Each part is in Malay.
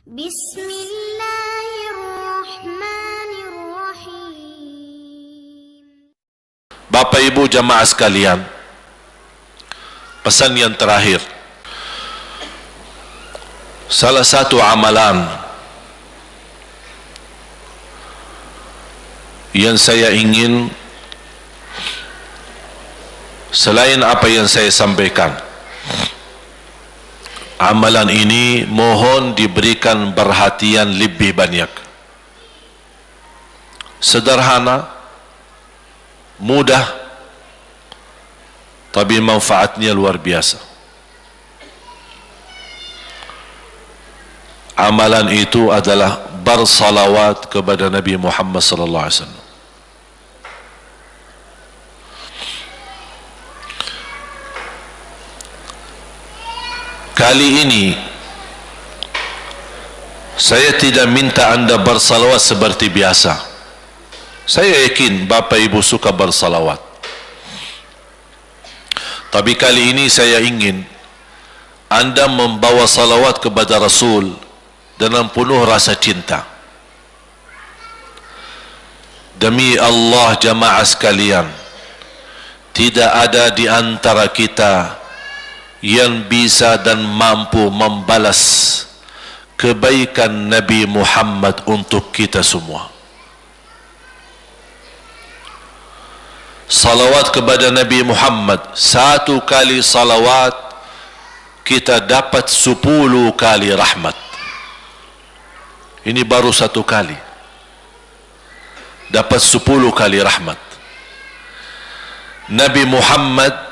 Bismillahirrahmanirrahim. Bapak Ibu jamaah sekalian, pesan yang terakhir, salah satu amalan yang saya ingin, selain apa yang saya sampaikan, amalan ini mohon diberikan perhatian lebih banyak. Sederhana, mudah, tapi manfaatnya luar biasa. Amalan itu adalah bersalawat kepada Nabi Muhammad sallallahu alaihi wasallam. Kali ini saya tidak minta anda bersalawat seperti biasa. Saya yakin Bapak Ibu suka bersalawat, tapi kali ini saya ingin anda membawa salawat kepada Rasul dengan penuh rasa cinta. Demi Allah jamaah sekalian, tidak ada di antara kita yang bisa dan mampu membalas kebaikan Nabi Muhammad untuk kita semua. Salawat kepada Nabi Muhammad, satu kali salawat kita dapat 10 kali rahmat. Ini baru satu kali, dapat 10 kali rahmat. Nabi Muhammad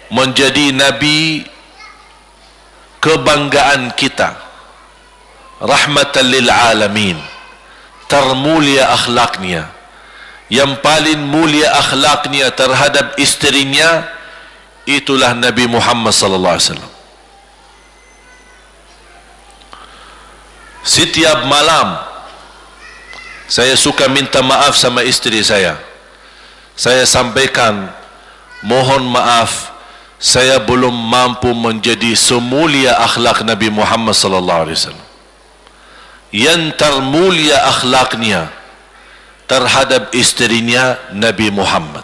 menjadi Nabi kebanggaan kita, rahmatan lil alamin, termulia akhlaknya, yang paling mulia akhlaknya terhadap istrinya, itulah Nabi Muhammad sallallahu alaihi wasallam. Setiap malam saya suka minta maaf sama istri saya. Saya sampaikan, mohon maaf, saya belum mampu menjadi semulia akhlak Nabi Muhammad sallallahu alaihi wasallam. Yang termulia akhlaknya terhadap istrinya Nabi Muhammad.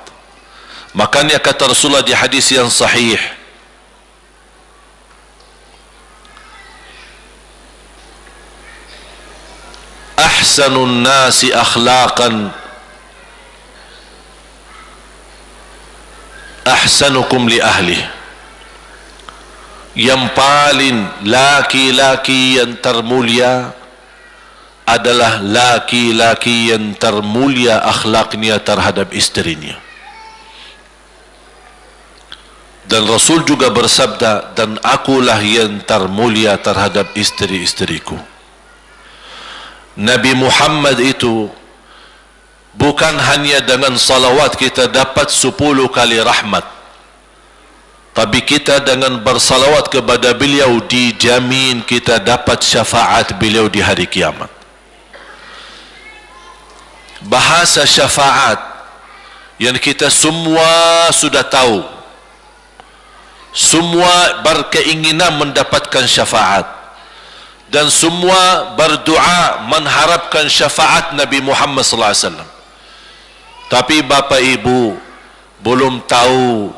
Makanya kata Rasulullah di hadis yang sahih, ahsanun nasi akhlaqan ahsanukum li ahli. Yang paling laki-laki yang termulia adalah laki-laki yang termulia akhlaknya terhadap istrinya. Dan Rasul juga bersabda, dan akulah yang termulia terhadap istri-istriku. Nabi Muhammad itu bukan hanya dengan salawat kita dapat 10 kali rahmat, tapi kita dengan bersalawat kepada beliau dijamin kita dapat syafaat beliau di hari kiamat. Bahasa syafaat yang kita semua sudah tahu, semua berkeinginan mendapatkan syafaat, dan semua berdoa mengharapkan syafaat Nabi Muhammad sallallahu alaihi wasallam. Tapi Bapak Ibu belum tahu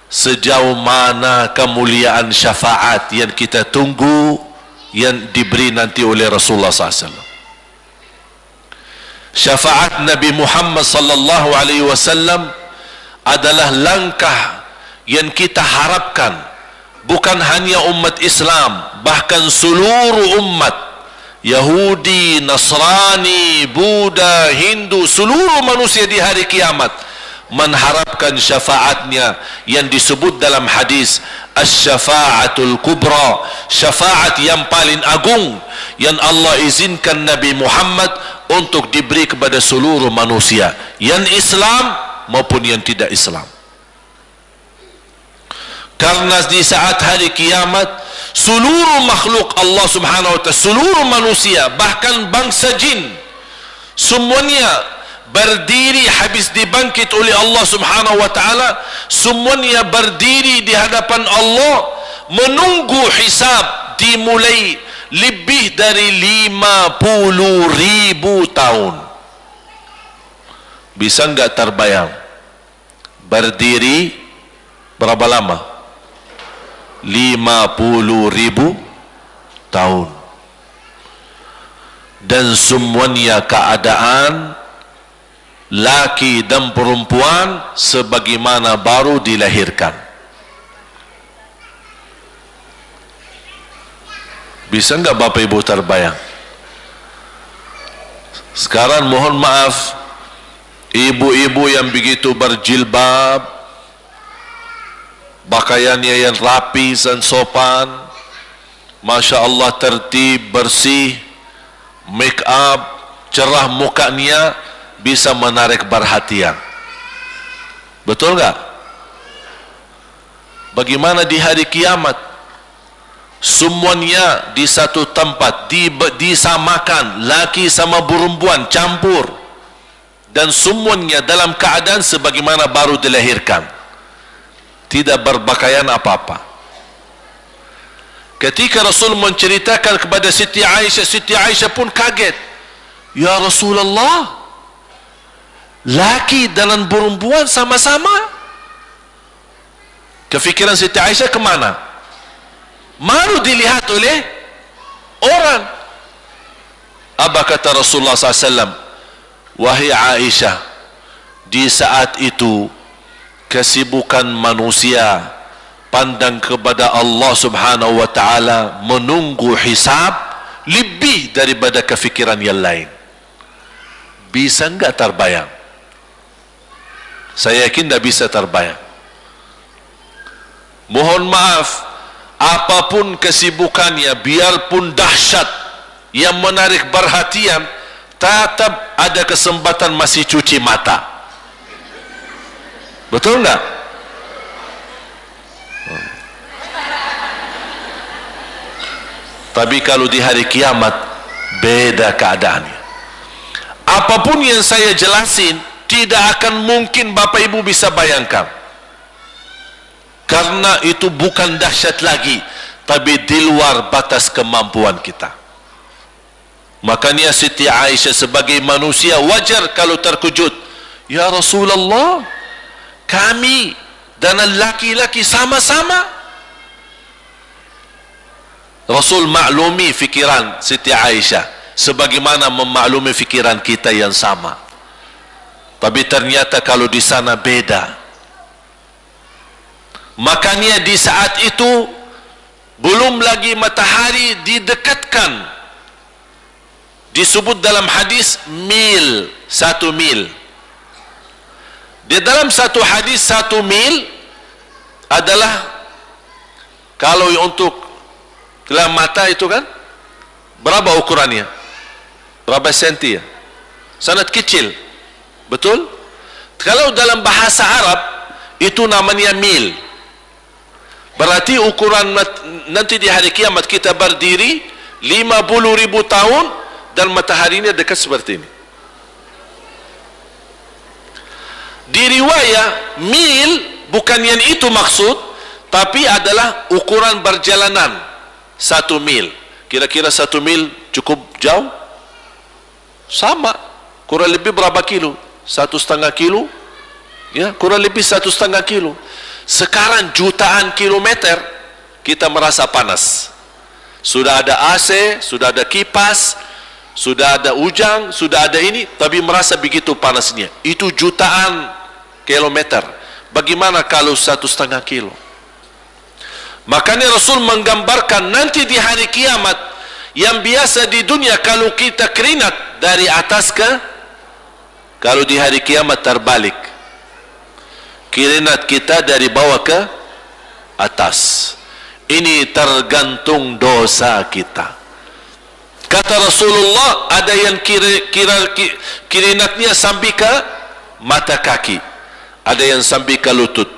sejauh mana kemuliaan syafaat yang kita tunggu yang diberi nanti oleh Rasulullah SAW. Syafaat Nabi Muhammad sallallahu alaihi wasallam adalah langkah yang kita harapkan, bukan hanya umat Islam, bahkan seluruh umat, Yahudi, Nasrani, Buddha, Hindu, seluruh manusia di hari kiamat mengharapkan syafaatnya yang disebut dalam hadis asy-syafa'atul kubra, syafaat yang paling agung yang Allah izinkan Nabi Muhammad untuk diberi kepada seluruh manusia, yang Islam maupun yang tidak Islam. Karena di saat hari kiamat seluruh makhluk Allah subhanahu wa ta'ala, seluruh manusia, bahkan bangsa jin, semuanya berdiri habis dibangkit oleh Allah subhanahu wa ta'ala, semuanya berdiri di hadapan Allah menunggu hisab dimulai lebih dari 50.000 tahun. Bisa enggak terbayang? Berdiri berapa lama? 50.000 tahun. Dan semuanya keadaan laki dan perempuan sebagaimana baru dilahirkan. Bisa enggak Bapak Ibu terbayang? Sekarang mohon maaf, ibu-ibu yang begitu berjilbab, pakaiannya yang rapi dan sopan, Masya Allah, tertib, bersih, make up, cerah mukanya, bisa menarik perhatian. Betul enggak? Bagaimana di hari kiamat? Semuanya di satu tempat, disamakan, laki sama perempuan campur, dan semuanya dalam keadaan sebagaimana baru dilahirkan, tidak berpakaian apa-apa. Ketika Rasul menceritakan kepada Siti Aisyah pun kaget. Ya Rasulullah, laki dan perempuan sama-sama. Kefikiran Siti Aisyah kemana? Malu dilihat oleh orang. Apa kata Rasulullah SAW? Wahai Aisyah, di saat itu kesibukan manusia pandang kepada Allah Subhanahu wa ta'ala, menunggu hisab lebih daripada kefikiran yang lain. Bisa enggak terbayang? Saya yakin tidak bisa terbayang. Mohon maaf, apapun kesibukannya, biarpun dahsyat yang menarik perhatian, tetap ada kesempatan masih cuci mata. Betul enggak? Tapi kalau di hari kiamat, beda keadaannya. Apapun yang saya jelasin, tidak akan mungkin Bapak Ibu bisa bayangkan. Karena itu bukan dahsyat lagi, tapi di luar batas kemampuan kita. Makanya Siti Aisyah sebagai manusia wajar kalau terkejut. Ya Rasulullah, kami dan laki-laki sama-sama. Rasul maklumi fikiran Siti Aisyah sebagaimana memaklumi fikiran kita yang sama. Tapi ternyata kalau di sana beda. Makanya di saat itu belum lagi matahari didekatkan. Disebut dalam hadis mil, 1 mil. Di dalam satu hadis 1 mil adalah, kalau untuk gelang mata itu kan berapa ukurannya? Berapa senti ya? Sangat kecil. Betul? Kalau dalam bahasa Arab itu namanya mil. Berarti ukuran nanti di hari kiamat kita berdiri 50.000 tahun dan mataharinya dekat seperti ini. Di riwayat mil bukan yang itu maksud, tapi adalah ukuran perjalanan 1 mil. Kira-kira 1 mil cukup jauh? Sama, kurang lebih berapa kilo? 1,5 kilo? Ya, kurang lebih 1,5 kilo. Sekarang jutaan kilometer kita merasa panas. Sudah ada AC, sudah ada kipas, sudah ada ujang, sudah ada ini, tapi merasa begitu panasnya. Itu jutaan kilometer. Bagaimana kalau 1,5 kilo? Makanya Rasul menggambarkan nanti di hari kiamat, yang biasa di dunia kalau kita keringat dari atas ke, kalau di hari kiamat terbalik, keringat kita dari bawah ke atas. Ini tergantung dosa kita. Kata Rasulullah, ada yang keringatnya sampai ke mata kaki, ada yang sampai ke lutut,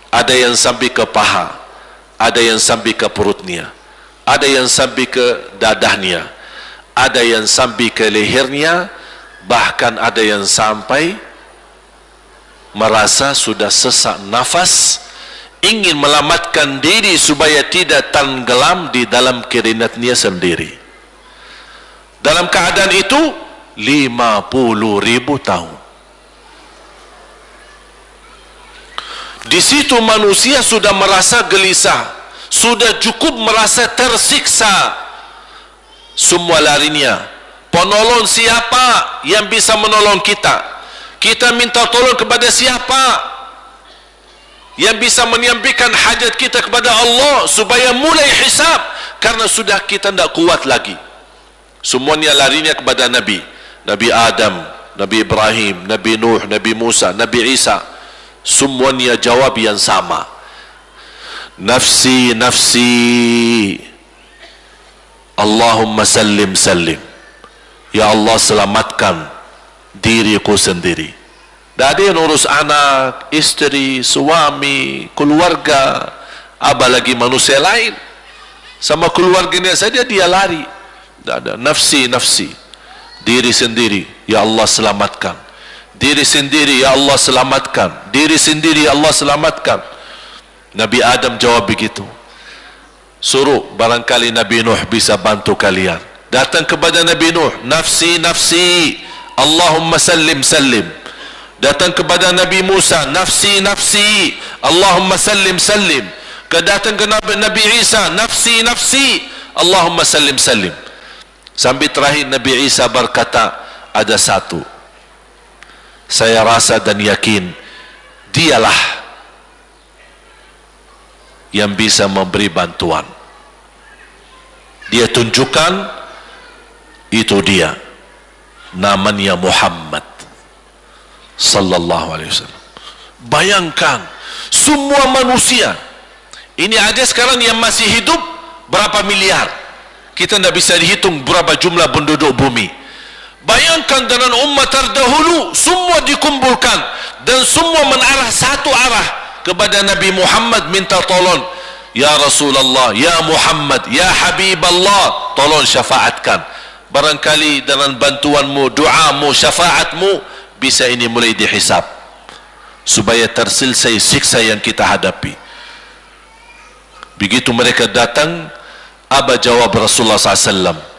ada yang sampai ke paha, ada yang sampai ke perutnya, ada yang sampai ke dadahnya, ada yang sampai ke lehernya, bahkan ada yang sampai merasa sudah sesak nafas, ingin melamatkan diri supaya tidak tenggelam di dalam keringatnya sendiri. Dalam keadaan itu 50.000 tahun. Di situ manusia sudah merasa gelisah, sudah cukup merasa tersiksa. Semua larinya, penolong siapa yang bisa menolong kita? Kita minta tolong kepada siapa yang bisa menyampaikan hajat kita kepada Allah supaya mulai hisab? Karena sudah kita tidak kuat lagi. Semuanya larinya kepada Nabi Adam, Nabi Ibrahim, Nabi Nuh, Nabi Musa, Nabi Isa. Semuanya jawab yang sama, nafsi nafsi, Allahumma sallim sallim. Ya Allah, selamatkan diriku sendiri. Tak ada yang urus anak, isteri, suami, keluarga, apalagi manusia lain. Sama keluarganya saja dia lari. Tak ada, nafsi nafsi, diri sendiri. Ya Allah, selamatkan diri sendiri. Ya Allah, selamatkan diri sendiri. Ya Allah, selamatkan. Nabi Adam jawab begitu. Suruh barangkali Nabi Nuh bisa bantu kalian. Datang kepada Nabi Nuh, nafsi nafsi, Allahumma sallim sallim. Datang kepada Nabi Musa, nafsi nafsi, Allahumma sallim sallim. Datang ke Nabi Isa, nafsi nafsi, Allahumma sallim sallim. Sampai terakhir Nabi Isa berkata, ada satu saya rasa dan yakin, dialah yang bisa memberi bantuan. Dia tunjukkan, itu dia, namanya Muhammad sallallahu alaihi wasallam. Bayangkan semua manusia ini ada sekarang yang masih hidup berapa miliar, kita tidak bisa dihitung berapa jumlah penduduk bumi. Bayangkan dengan umat terdahulu semua dikumpulkan dan semua menarah satu arah kepada Nabi Muhammad, minta tolong. Ya Rasulullah, ya Muhammad, ya Habiballah, tolong syafaatkan. Barangkali dengan bantuanmu, doamu, syafaatmu, bisa ini mulai dihisab supaya terselesai siksa yang kita hadapi. Begitu mereka datang, apa jawab Rasulullah SAW?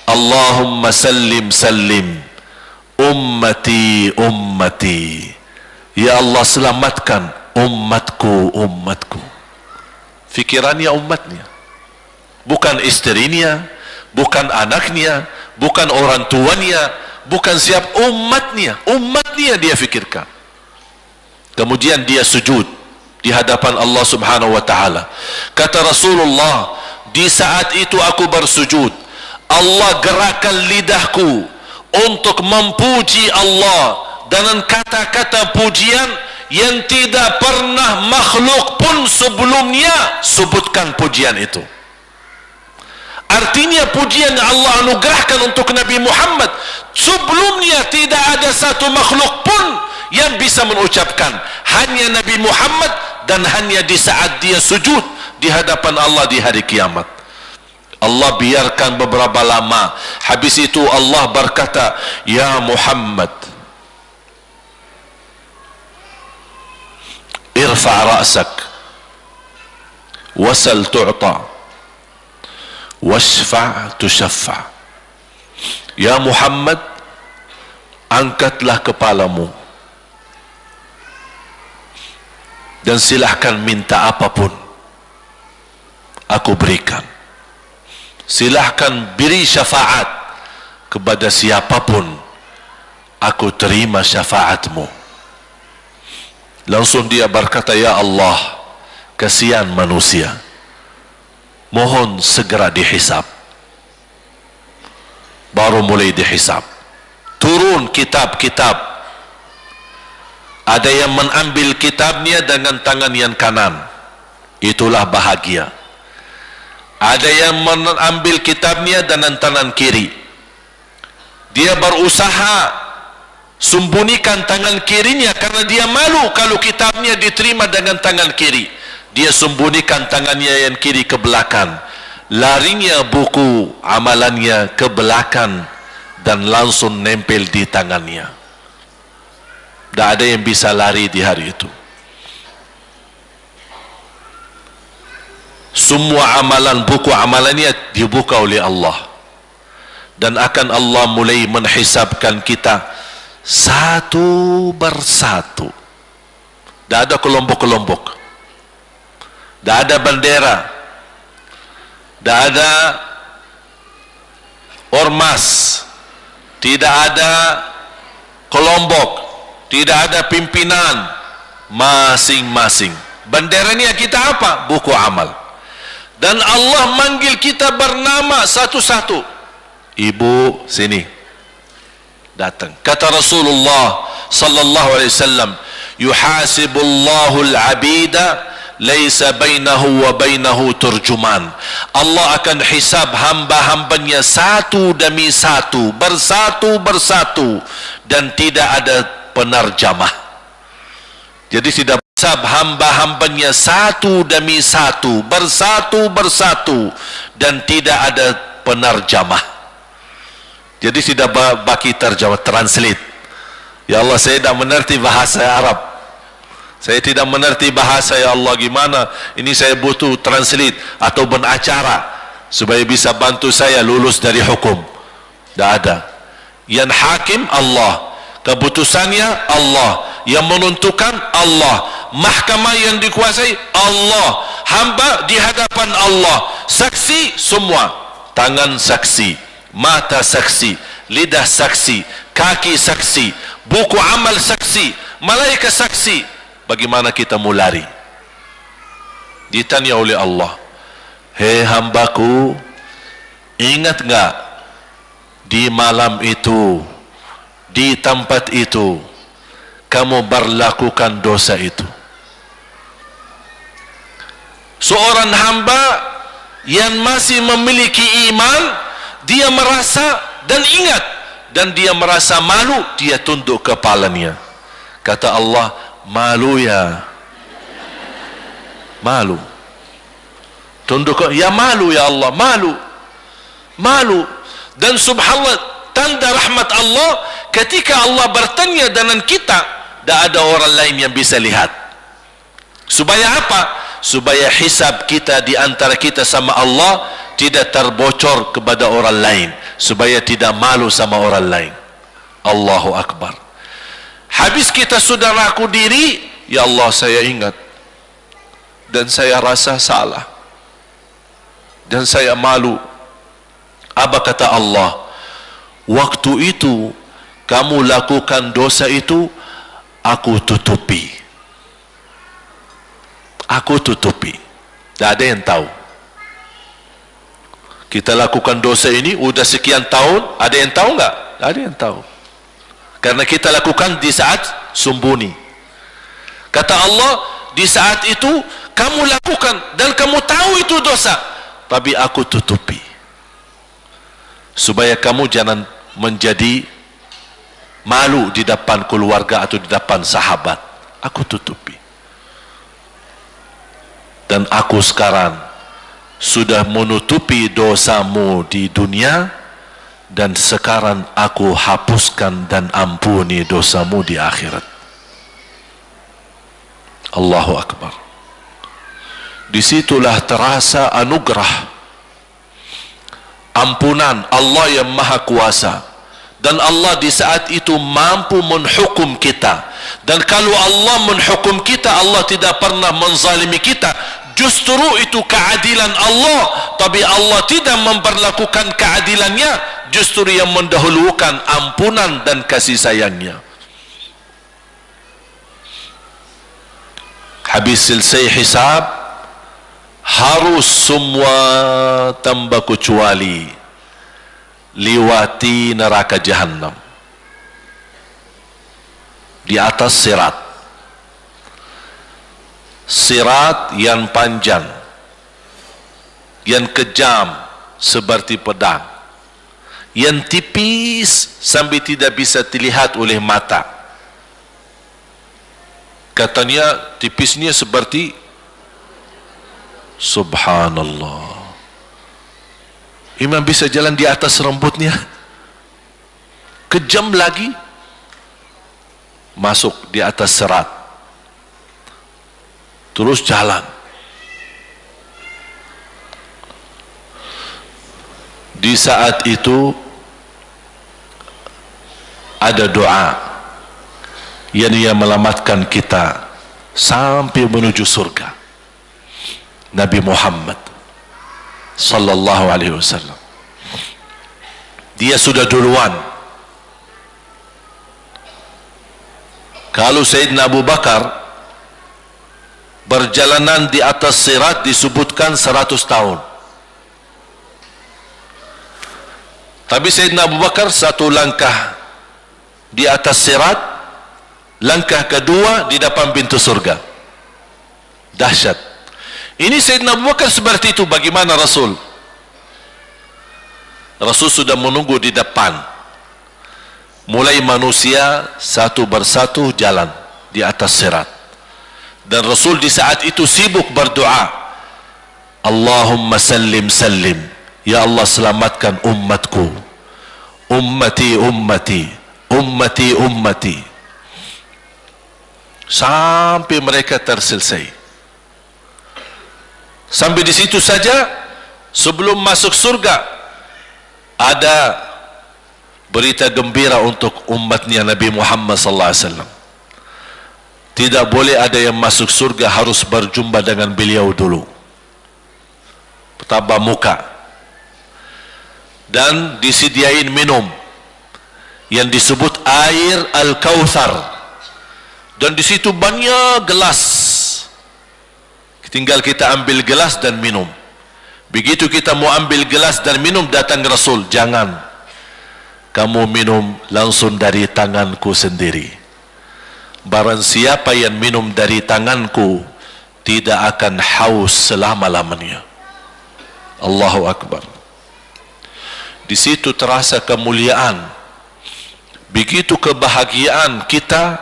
Allahumma sallim sallim, ummati ummati. Ya Allah, selamatkan umatku umatku. Fikirannya umatnya, bukan istrinya, bukan anaknya, bukan orang tuanya, bukan siap, umatnya. Umatnya dia fikirkan. Kemudian dia sujud di hadapan Allah Subhanahu wa taala. Kata Rasulullah, di saat itu aku bersujud, Allah gerakkan lidahku untuk memuji Allah dengan kata-kata pujian yang tidak pernah makhluk pun sebelumnya sebutkan pujian itu. Artinya pujian yang Allah anugerahkan untuk Nabi Muhammad sebelumnya tidak ada satu makhluk pun yang bisa mengucapkan, hanya Nabi Muhammad, dan hanya di saat dia sujud di hadapan Allah di hari kiamat. Allah biarkan beberapa lama, habis itu Allah berkata, ya Muhammad, irfa' ra'sak wasal tu'ta washfa' tushaffa'. Ya Muhammad, angkatlah kepalamu dan silahkan minta apapun, aku berikan. Silahkan beri syafaat kepada siapapun, aku terima syafaatmu. Langsung dia berkata, ya Allah, kasihan manusia, mohon segera dihisab. Baru mulai dihisab, turun kitab-kitab. Ada yang mengambil kitabnya dengan tangan yang kanan, itulah bahagia. Ada yang mengambil kitabnya dengan tangan kiri, dia berusaha sembunyikan tangan kirinya karena dia malu kalau kitabnya diterima dengan tangan kiri. Dia sembunyikan tangannya yang kiri ke belakang, larinya buku amalannya ke belakang dan langsung nempel di tangannya. Tak ada yang bisa lari di hari itu. semua amalan, buku amalannya dibuka oleh Allah, dan akan Allah mulai menghisabkan kita satu persatu. Tidak ada kelompok-kelompok, tidak ada bendera, tidak ada ormas, tidak ada kelompok, tidak ada pimpinan. Masing-masing benderanya kita apa? Buku amal. Dan Allah manggil kita bernama satu-satu. Ibu, sini, datang. Kata Rasulullah sallallahu alaihi wasallam, yuhasibullahu al-abida laisa bainahu wa bainahu turjuman. Allah akan hisab hamba-hambanya satu demi satu, bersatu-bersatu, dan tidak ada penerjemah. Jadi tidak hisab hamba-hambanya satu demi satu, bersatu-bersatu, dan tidak ada penerjemah. Jadi tidak bagi terjemah, translate. Ya Allah, saya tidak mengerti bahasa Arab, saya tidak mengerti bahasa, ya Allah, gimana ini, saya butuh translate atau benacara supaya bisa bantu saya lulus dari hukum. Tidak ada. Yang hakim Allah, keputusannya Allah, yang menentukan Allah, mahkamah yang dikuasai Allah, hamba di hadapan Allah, saksi semua, tangan saksi, mata saksi, lidah saksi, kaki saksi, buku amal saksi, malaikat saksi. Bagaimana kita mau lari? Ditanya oleh Allah, hei hambaku, ingat enggak di malam itu, di tempat itu, kamu berlakukan dosa itu? Seorang hamba yang masih memiliki iman, dia merasa dan ingat, dan dia merasa malu, dia tunduk kepalanya. Kata Allah, malu ya, malu, tunduk, ya malu ya Allah, malu, malu. Dan subhanallah, tanda rahmat Allah, ketika Allah bertanya dengan kita, tidak ada orang lain yang bisa lihat. Supaya apa? Supaya hisab kita di antara kita sama Allah tidak terbocor kepada orang lain, supaya tidak malu sama orang lain. Allahu Akbar. Habis kita sudah raku diri, ya Allah, saya ingat dan saya rasa salah dan saya malu. Apa kata Allah? Waktu itu kamu lakukan dosa itu, aku tutupi, aku tutupi, tidak ada yang tahu. Kita lakukan dosa ini udah sekian tahun, ada yang tahu nggak? Tidak ada yang tahu, karena kita lakukan di saat sembunyi. Kata Allah, di saat itu kamu lakukan dan kamu tahu itu dosa, tapi aku tutupi supaya kamu jangan menjadi malu di depan keluarga atau di depan sahabat. Aku tutupi. Dan aku sekarang sudah menutupi dosamu di dunia, dan sekarang aku hapuskan dan ampuni dosamu di akhirat. Allahu Akbar. Disitulah terasa anugerah ampunan Allah yang maha kuasa. Dan Allah di saat itu mampu menghukum kita. Dan kalau Allah menghukum kita, Allah tidak pernah menzalimi kita. Justru itu keadilan Allah. Tapi Allah tidak memperlakukan keadilannya, justru yang mendahulukan ampunan dan kasih sayangnya. Habis selesai hisab, harus semua tanpa kecuali liwati neraka Jahannam di atas sirat. Sirat yang panjang, yang kejam seperti pedang, yang tipis sampai tidak bisa dilihat oleh mata. Katanya tipisnya seperti, subhanallah, imam bisa jalan di atas rambutnya. Kejam lagi, masuk di atas serat, terus jalan. Di saat itu ada doa yang ia melamatkan kita sampai menuju surga. Nabi Muhammad sallallahu alaihi wasallam, dia sudah duluan. Kalau Sayyidina Abu Bakar berjalanan di atas sirat disebutkan 100 tahun, tapi Sayyidina Abu Bakar satu langkah di atas sirat, langkah kedua di depan pintu surga. Dahsyat. Ini Sayyidina Abu Bakar seperti itu. Bagaimana Rasul? Rasul sudah menunggu di depan. Mulai manusia satu persatu jalan di atas sirat. Dan Rasul di saat itu sibuk berdoa, Allahumma sallim sallim, ya Allah selamatkan umatku, ummati ummati, ummati ummati, sampai mereka terselesai. Sampai di situ saja. Sebelum masuk surga ada berita gembira untuk umatnya Nabi Muhammad sallallahu alaihi wasallam. Tidak boleh ada yang masuk surga, harus berjumpa dengan beliau dulu, bertatap muka, dan disediain minum yang disebut air Al-Kautsar, dan di situ banyak gelas. Tinggal kita ambil gelas dan minum. Begitu kita mau ambil gelas dan minum, datang Rasul, jangan kamu minum langsung dari tanganku sendiri. Barang siapa yang minum dari tanganku tidak akan haus selama-lamanya. Allahu Akbar. Di situ terasa kemuliaan. Begitu kebahagiaan kita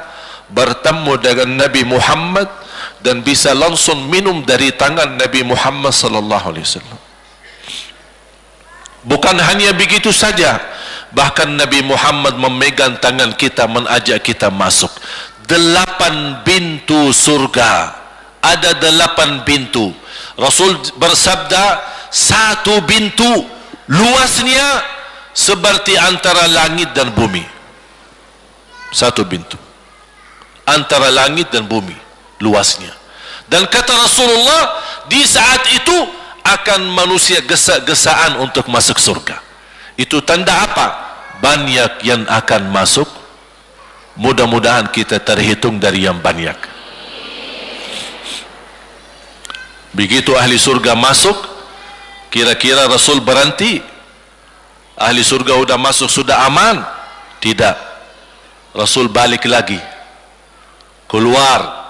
bertemu dengan Nabi Muhammad dan bisa langsung minum dari tangan Nabi Muhammad sallallahu alaihi wasallam. Bukan hanya begitu saja, bahkan Nabi Muhammad memegang tangan kita, mengajak kita masuk 8 pintu surga. Ada 8 pintu. Rasul bersabda, satu pintu luasnya seperti antara langit dan bumi. Satu pintu antara langit dan bumi luasnya. Dan kata Rasulullah, di saat itu akan manusia gesa-gesaan untuk masuk surga. Itu tanda apa? Banyak yang akan masuk. Mudah-mudahan kita terhitung dari yang banyak. Begitu ahli surga masuk, kira-kira Rasul berhenti? Ahli surga sudah masuk, sudah aman? Tidak. Rasul balik lagi, keluar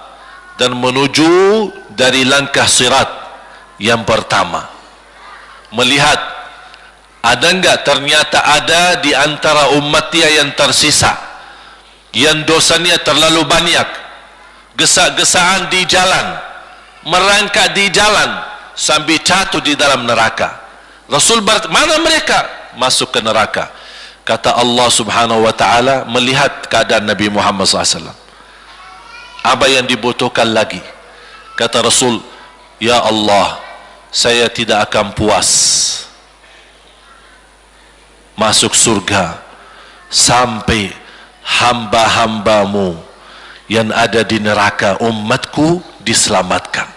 dan menuju dari langkah sirat yang pertama, melihat ada enggak ternyata ada di antara umatnya yang tersisa, yang dosanya terlalu banyak, gesak-gesaan di jalan, merangkak di jalan sampai jatuh di dalam neraka. Rasul mana mereka? Masuk ke neraka. Kata Allah subhanahu wa ta'ala, melihat keadaan Nabi Muhammad SAW, apa yang dibutuhkan lagi? Kata Rasul, ya Allah, saya tidak akan puas masuk surga sampai hamba-hambamu yang ada di neraka, umatku, diselamatkan.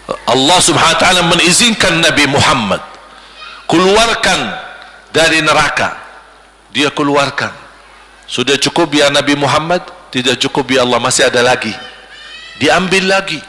Allah subhanahu wa ta'ala mengizinkan Nabi Muhammad keluarkan dari neraka. Dia keluarkan. Sudah cukup ya Nabi Muhammad? Tidak cukup ya Allah, masih ada lagi. Diambil lagi,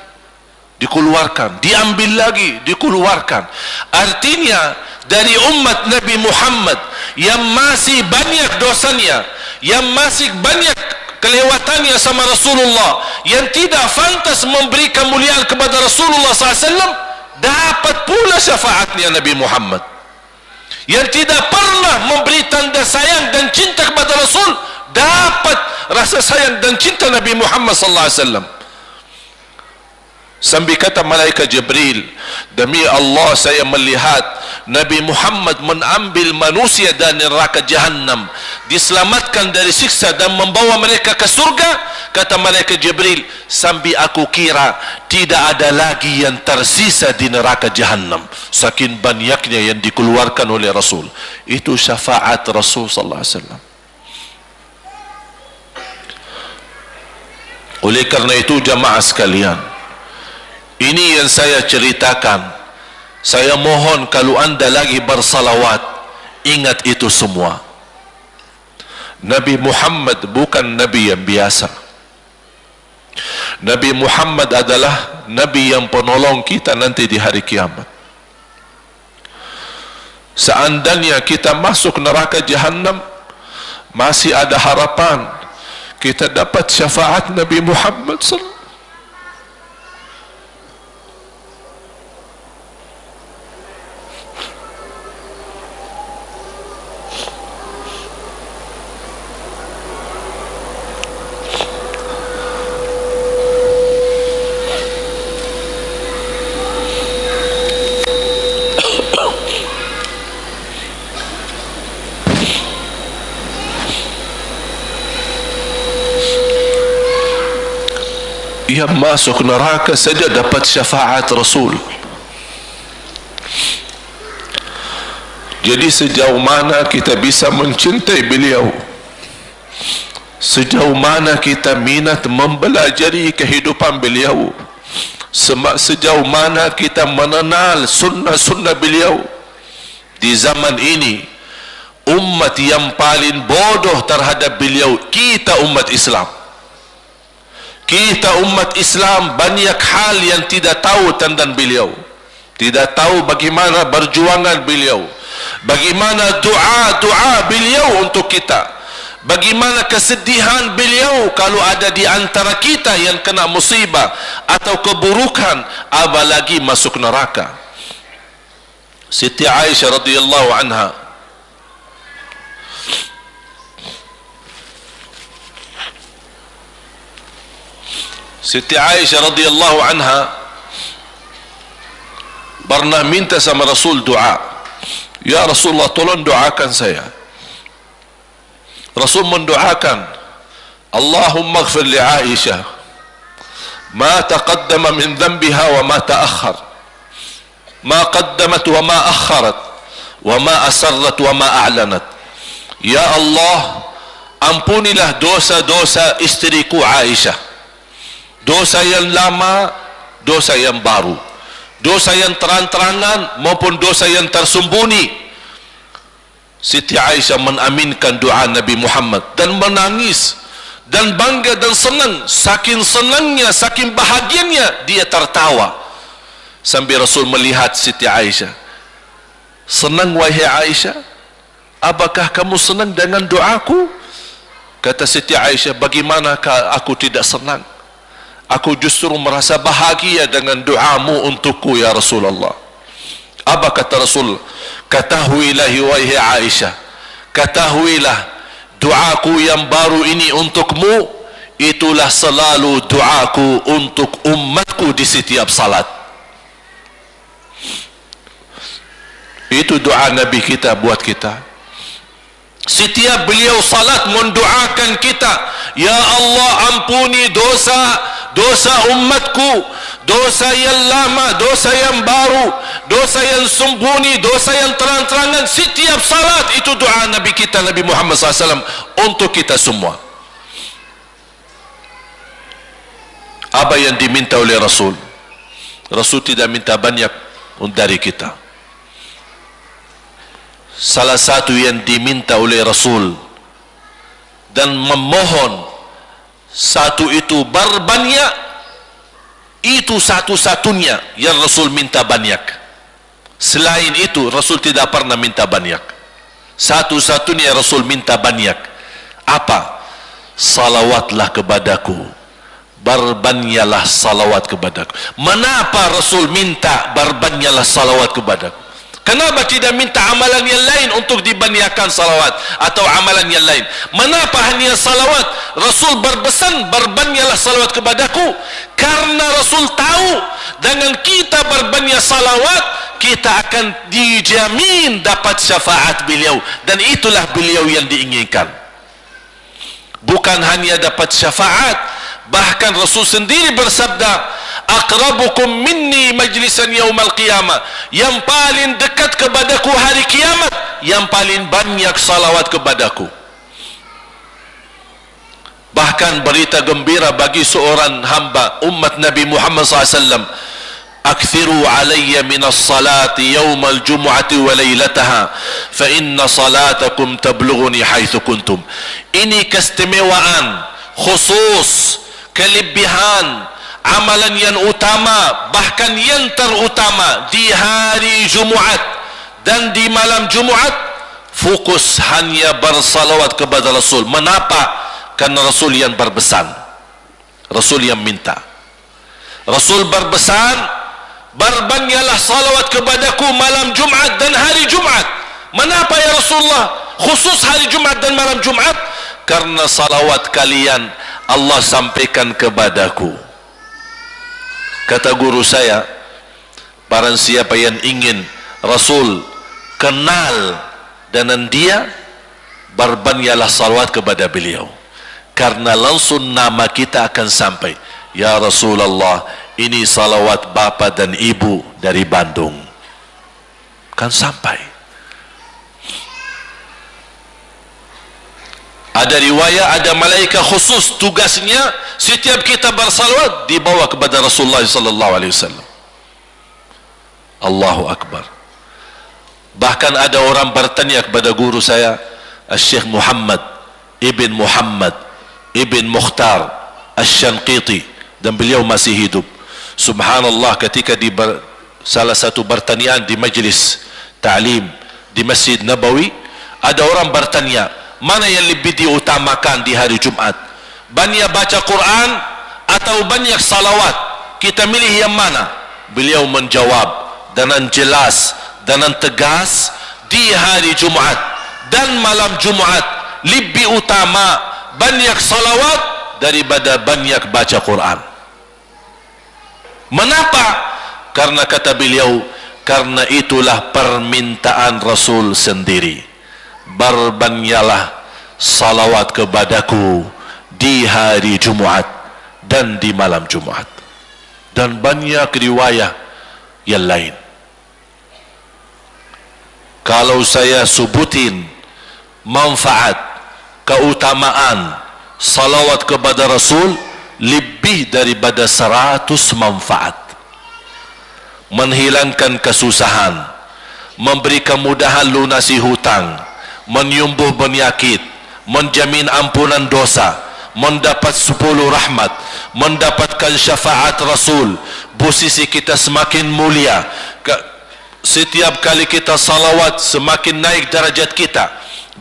dikeluarkan, diambil lagi, dikeluarkan. Artinya dari umat Nabi Muhammad yang masih banyak dosanya, yang masih banyak kelewatannya sama Rasulullah, yang tidak pantas memberi kemuliaan kepada Rasulullah SAW, dapat pula syafaatnya Nabi Muhammad. Yang tidak pernah memberi tanda sayang dan cinta kepada Rasul, dapat rasa sayang dan cinta Nabi Muhammad sallallahu alaihi wasallam. Sambil kata malaikat Jibril, demi Allah saya melihat Nabi Muhammad mengambil manusia dari neraka Jahannam, diselamatkan dari siksa dan membawa mereka ke surga. Kata malaikat Jibril, sambil aku kira tidak ada lagi yang tersisa di neraka Jahannam, saking banyaknya yang dikeluarkan oleh Rasul. Itu syafaat Rasul sallallahu alaihi wasallam. Oleh karena itu jamaah sekalian, ini yang saya ceritakan. Saya mohon kalau anda lagi bersalawat, ingat itu semua. Nabi Muhammad bukan Nabi yang biasa. Nabi Muhammad adalah Nabi yang penolong kita nanti di hari kiamat. Seandainya kita masuk neraka Jahannam, masih ada harapan kita dapat syafaat Nabi Muhammad sallallahu. Ia masuk neraka saja dapat syafaat Rasul. Jadi sejauh mana kita bisa mencintai beliau, sejauh mana kita minat mempelajari kehidupan beliau, sejauh mana kita mengenal sunnah-sunnah beliau. Di zaman ini, umat yang paling bodoh terhadap beliau kita umat Islam. Kita umat Islam banyak hal yang tidak tahu tentang beliau, tidak tahu bagaimana berjuangan beliau, bagaimana doa beliau untuk kita, bagaimana kesedihan beliau kalau ada di antara kita yang kena musibah atau keburukan, apalagi masuk neraka. Siti Aisyah radhiyallahu anha, Siti Aisyah radhiyallahu anha pernah minta sama Rasul doa. Ya Rasulullah, tolong doakan saya. Rasul mendoakan, Allahumma ighfir li Aisyah ma taqaddama min dhanbiha wa ma ta'akhkhar, ma qaddamat wa ma akharat, wa ma asarrat wa ma a'lanat. Ya Allah, ampunilah dosa-dosa istriku Aisyah, dosa yang lama, dosa yang baru, dosa yang terang-terangan maupun dosa yang tersembunyi. Siti Aisyah mengaminkan doa Nabi Muhammad dan menangis dan bangga dan senang. Saking senangnya, saking bahagianya, dia tertawa sambil Rasul melihat Siti Aisyah. Senang wahai Aisyah? Apakah kamu senang dengan doaku? Kata Siti Aisyah, bagaimanakah aku tidak senang? Aku justru merasa bahagia dengan doamu untukku ya Rasulullah. Apa kata Rasul? Ketahuilah wahai Aisyah, ketahuilah doaku yang baru ini untukmu, itulah selalu doaku untuk umatku di setiap salat. Itu doa Nabi kita buat kita. Setiap beliau salat mendoakan kita, ya Allah ampuni dosa umatku, dosa yang lama, dosa yang baru, dosa yang sembunyi, dosa yang terang-terangan. Setiap salat itu doa Nabi kita Nabi Muhammad SAW untuk kita semua. Apa yang diminta oleh Rasul? Rasul tidak minta banyak dari kita. Salah satu yang diminta oleh Rasul dan memohon, satu itu berbanyak, itu satu-satunya yang Rasul minta banyak. Selain itu Rasul tidak pernah minta banyak. Satu-satunya Rasul minta banyak. Apa? Salawatlah kepadaku, berbanyaklah salawat kepadaku. Mengapa Rasul minta berbanyaklah salawat kepadaku? Kenapa tidak minta amalan yang lain untuk dibanyakan salawat atau amalan yang lain? Mengapa hanya salawat? Rasul berpesan, berbanyaklah salawat kepadaku, karena Rasul tahu dengan kita berbanyak salawat kita akan dijamin dapat syafaat beliau, dan itulah beliau yang diinginkan. Bukan hanya dapat syafaat, bahkan Rasul sendiri bersabda, aqrabukum minni majlisan yaumal qiyamah, yang paling dekat kepadaku hari kiamat yang paling banyak salawat kepadaku. Bahkan berita gembira bagi seorang hamba umat Nabi Muhammad SAW, akthiru alayya minas salati yaumal jumu'ati wa laylataha fa inna salatakum tablughuni haitsu kuntum. Ini keistimewaan khusus, kelebihan amalan yang utama, bahkan yang terutama di hari Jumaat dan di malam Jumaat, fokus hanya bersalawat kepada Rasul. Mengapa? Karena Rasul yang berpesan, Rasul yang minta. Rasul berpesan, berbanyaklah salawat kepadaku malam Jumaat dan hari Jumaat. Mengapa ya Rasulullah khusus hari Jumaat dan malam Jumaat? Karena salawat kalian Allah sampaikan kepadaku. Kata guru saya, barang siapa yang ingin Rasul kenal dengan dia, berbanyaklah salawat kepada beliau, karena langsung nama kita akan sampai. Ya Rasulullah, ini salawat bapa dan ibu dari Bandung, kan sampai. Ada riwayat, ada malaikat khusus tugasnya setiap kita bersalawat dibawa kepada Rasulullah sallallahu alaihi wasallam. Allahu akbar. Bahkan ada orang bertanya kepada guru saya, Syekh Muhammad ibn Mukhtar Asy-Syanqiti, dan beliau masih hidup. Subhanallah, ketika di salah satu pertanyaan di majlis ta'lim di Masjid Nabawi, ada orang bertanya, mana yang lebih diutamakan di hari Jumat? Banyak baca Quran atau banyak salawat? Kita milih yang mana? Beliau menjawab dengan jelas, dengan tegas, di hari Jumat dan malam Jumat lebih utama banyak salawat daripada banyak baca Quran. Mengapa? Karena kata beliau, karena itulah permintaan Rasul sendiri. Berbanyaklah salawat kepadaku di hari Jumaat dan di malam Jumaat. Dan banyak riwayat yang lain. Kalau saya sebutin manfaat, keutamaan salawat kepada Rasul, lebih daripada 100 manfaat. Menghilangkan kesusahan, memberi kemudahan lunasi hutang, menyembuh penyakit, menjamin ampunan dosa, mendapat 10 rahmat, mendapatkan syafaat Rasul, posisi kita semakin mulia. Setiap kali kita salawat semakin naik darajat kita.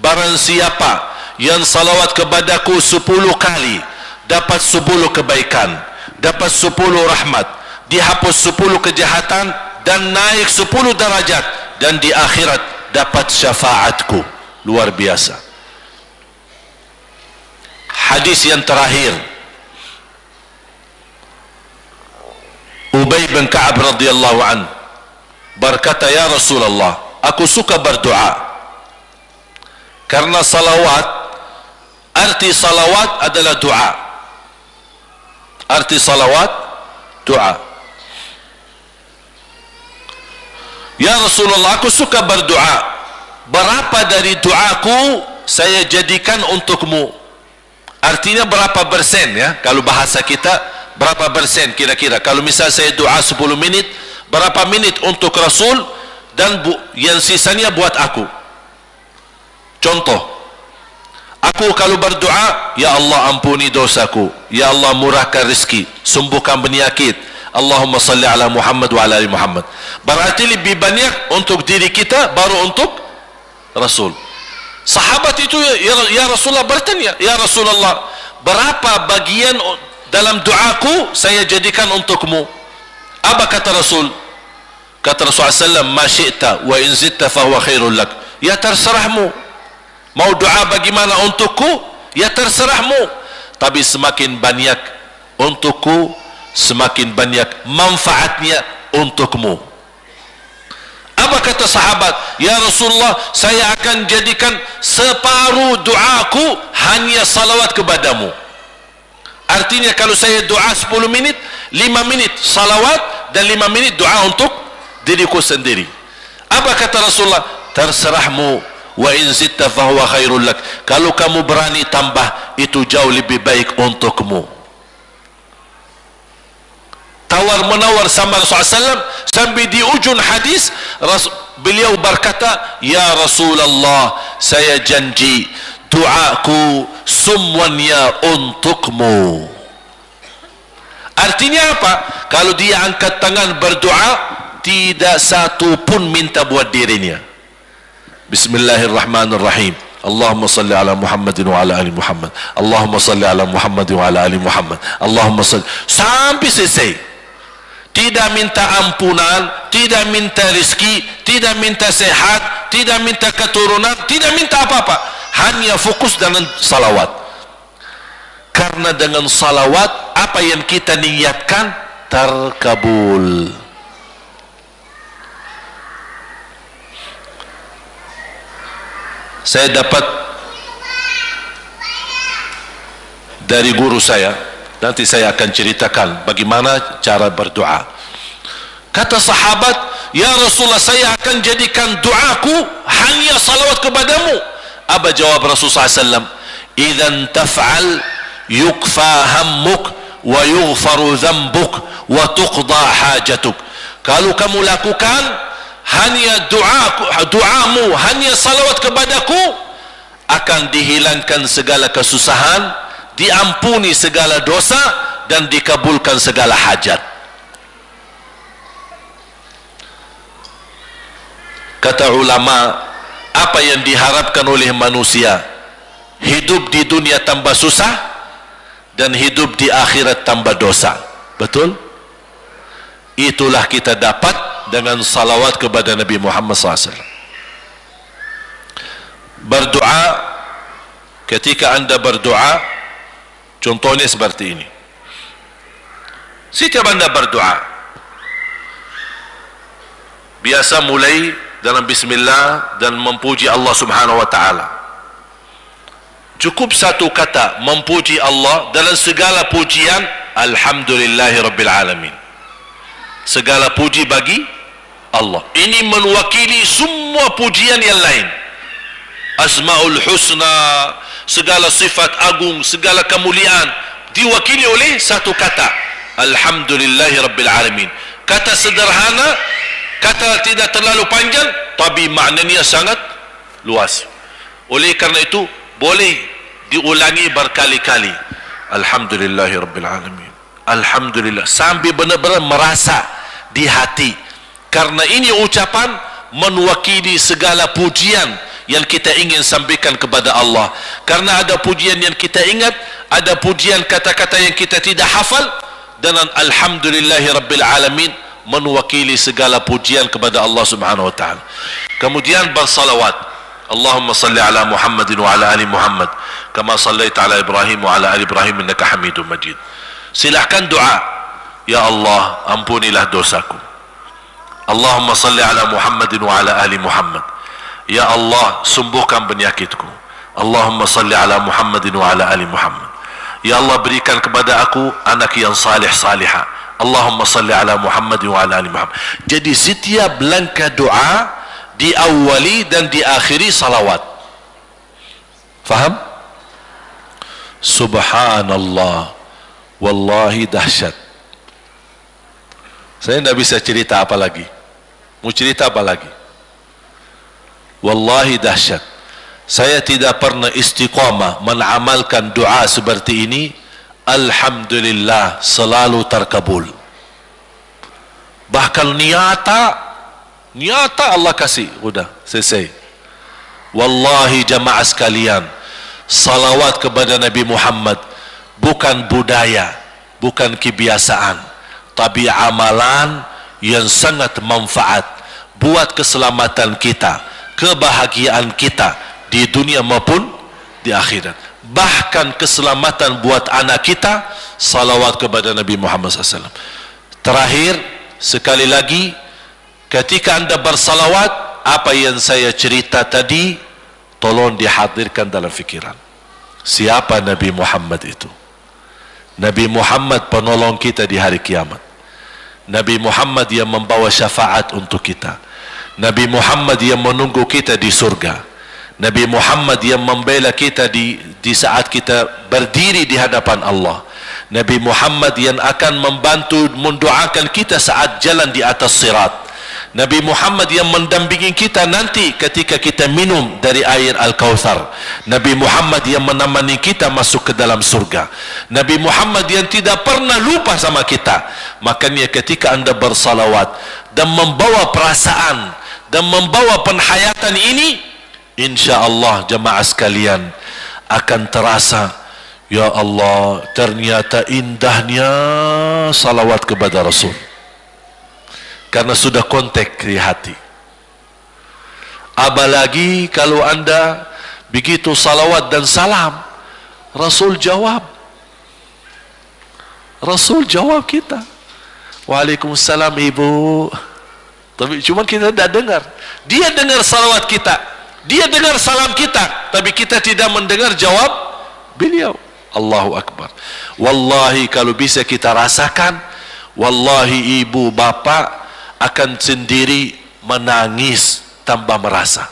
Barang siapa yang salawat kepadaku 10 kali, dapat 10 kebaikan, dapat 10 rahmat, dihapus 10 kejahatan, dan naik 10 darajat, dan di akhirat dapat syafaatku. Luar biasa. Hadis yang terakhir, Ubay bin Ka'ab radhiyallahu an berkata, ya Rasulullah, aku suka berdoa. Karena salawat, arti salawat adalah doa. Arti salawat, doa. Ya Rasulullah, aku suka berdoa. Berapa dari doaku saya jadikan untukmu? Artinya berapa persen ya? Kalau bahasa kita, berapa persen kira-kira? Kalau misal saya doa 10 menit, berapa menit untuk Rasul, dan yang sisanya buat aku? Contoh, aku kalau berdoa, ya Allah ampuni dosaku, ya Allah murahkan rezeki, sembuhkan penyakit, Allahumma salli ala Muhammad wa ala ali Muhammad. Berarti lebih banyak untuk diri kita, baru untuk Rasul. Sahabat itu ya Rasulullah bertanya, ya Rasulullah, berapa bagian dalam doaku saya jadikan untukmu? Apa kata Rasul? Kata Rasulullah SAW, ma syi'ta wa in zitta fahuwa khairul lak. Ya terserahmu, mau doa bagaimana untukku, ya terserahmu, tapi semakin banyak untukku, semakin banyak manfaatnya untukmu. Apa kata sahabat? Ya Rasulullah, saya akan jadikan separuh doaku hanya salawat kepadamu. Artinya kalau saya doa 10 minit, 5 minit salawat dan 5 minit doa untuk diriku sendiri. Apa kata Rasulullah? Terserahmu, wa in zitta fahuwa khairul lak. Kalau kamu berani tambah, itu jauh lebih baik untukmu. Tawar menawar sama Rasulullah SAW, sampai di ujung hadis beliau berkata, ya Rasulullah, saya janji doaku semuanya untukmu. Artinya apa? Kalau dia angkat tangan berdoa, tidak satu pun minta buat dirinya. Bismillahirrahmanirrahim. Allahumma salli ala Muhammadin wa ala ali Muhammad. Allahumma salli ala Muhammadin wa ala ali Muhammad. Allahumma salli, sampai selesai. Tidak minta ampunan, tidak minta rezeki, tidak minta sehat, tidak minta keturunan, tidak minta apa-apa, hanya fokus dengan salawat. Karena dengan salawat, apa yang kita niatkan terkabul. Saya dapat dari guru saya, nanti saya akan ceritakan bagaimana cara berdoa. Kata sahabat, ya Rasulullah, saya akan jadikan doaku hanya salawat kepadamu. Apa jawab Rasulullah SAW? Idzan taf'al yukfa hammuk wa yughfaru dzambuk wa tuqda hajatuk. Kalau kamu lakukan hanya doamu hanya salawat kepadaku, akan dihilangkan segala kesusahan, diampuni segala dosa, dan dikabulkan segala hajat. Kata ulama, apa yang diharapkan oleh manusia? Hidup di dunia tambah susah dan hidup di akhirat tambah dosa. Betul? Itulah kita dapat dengan salawat kepada Nabi Muhammad SAW. Berdoa, ketika anda berdoa, contohnya seperti ini. Setiap anda berdoa, biasa mulai dalam bismillah dan memuji Allah Subhanahu wa taala. Cukup satu kata memuji Allah dalam segala pujian, alhamdulillahi rabbil alamin. Segala puji bagi Allah. Ini mewakili semua pujian yang lain. Asmaul husna, segala sifat agung, segala kemuliaan diwakili oleh satu kata, alhamdulillahi rabbil alamin. Kata sederhana, kata tidak terlalu panjang, tapi maknanya sangat luas. Oleh karena itu boleh diulangi berkali-kali, alhamdulillahi rabbil alamin, alhamdulillah, sampai benar-benar merasa di hati. Karena ini ucapan mewakili segala pujian yang kita ingin sampaikan kepada Allah. Karena ada pujian yang kita ingat, ada pujian kata-kata yang kita tidak hafal, dan alhamdulillahi rabbil alamin mewakili segala pujian kepada Allah Subhanahu wa taala. Kemudian bersalawat, Allahumma salli ala Muhammadin wa ala ali Muhammad kama sallaita ala Ibrahim wa ala ali Ibrahim innaka Hamidum Majid. Silahkan doa, ya Allah, ampunilah dosaku. Allahumma salli ala Muhammadin wa ala ali Muhammad. Ya Allah, sembuhkan penyakitku. Allahumma salli ala Muhammadin wa ala ali Muhammad. Ya Allah, berikan kepada aku anak yang salih salihah. Allahumma salli ala Muhammadin wa ala ali Muhammad. Jadi setiap langkah doa diawali dan diakhiri salawat. Faham? Subhanallah, wallahi dahsyat. Saya tidak bisa cerita apa lagi. Mau cerita apa lagi? Wallahi dahsyat. Saya tidak pernah istiqamah mengamalkan doa seperti ini. Alhamdulillah, selalu terkabul. Bahkan nyata Allah kasih, udah selesai. Wallahi jamaah sekalian, salawat kepada Nabi Muhammad bukan budaya, bukan kebiasaan, tapi amalan yang sangat manfaat buat keselamatan kita, kebahagiaan kita di dunia maupun di akhirat. Bahkan keselamatan buat anak kita, salawat kepada Nabi Muhammad SAW. Terakhir, sekali lagi, ketika anda bersalawat, apa yang saya cerita tadi, tolong dihadirkan dalam fikiran. Siapa Nabi Muhammad itu? Nabi Muhammad penolong kita di hari kiamat. Nabi Muhammad yang membawa syafaat untuk kita. Nabi Muhammad yang menunggu kita di surga. Nabi Muhammad yang membela kita di saat kita berdiri di hadapan Allah. Nabi Muhammad yang akan membantu mendoakan kita saat jalan di atas sirat. Nabi Muhammad yang mendampingi kita nanti ketika kita minum dari air Al-Kautsar. Nabi Muhammad yang menemani kita masuk ke dalam surga. Nabi Muhammad yang tidak pernah lupa sama kita. Makanya ketika anda bersalawat dan membawa perasaan dan membawa penghayatan ini, insya-Allah jemaah sekalian akan terasa, ya Allah, ternyata indahnya salawat kepada Rasul. Karena sudah kontak di hati. Apalagi kalau anda begitu salawat dan salam, Rasul jawab. Rasul jawab kita. Waalaikumsalam ibu. Tapi cuma kita tidak dengar. Dia dengar salawat kita, dia dengar salam kita, tapi kita tidak mendengar jawab beliau. Allahu Akbar. Wallahi kalau bisa kita rasakan, wallahi ibu bapak akan sendiri menangis tanpa merasa.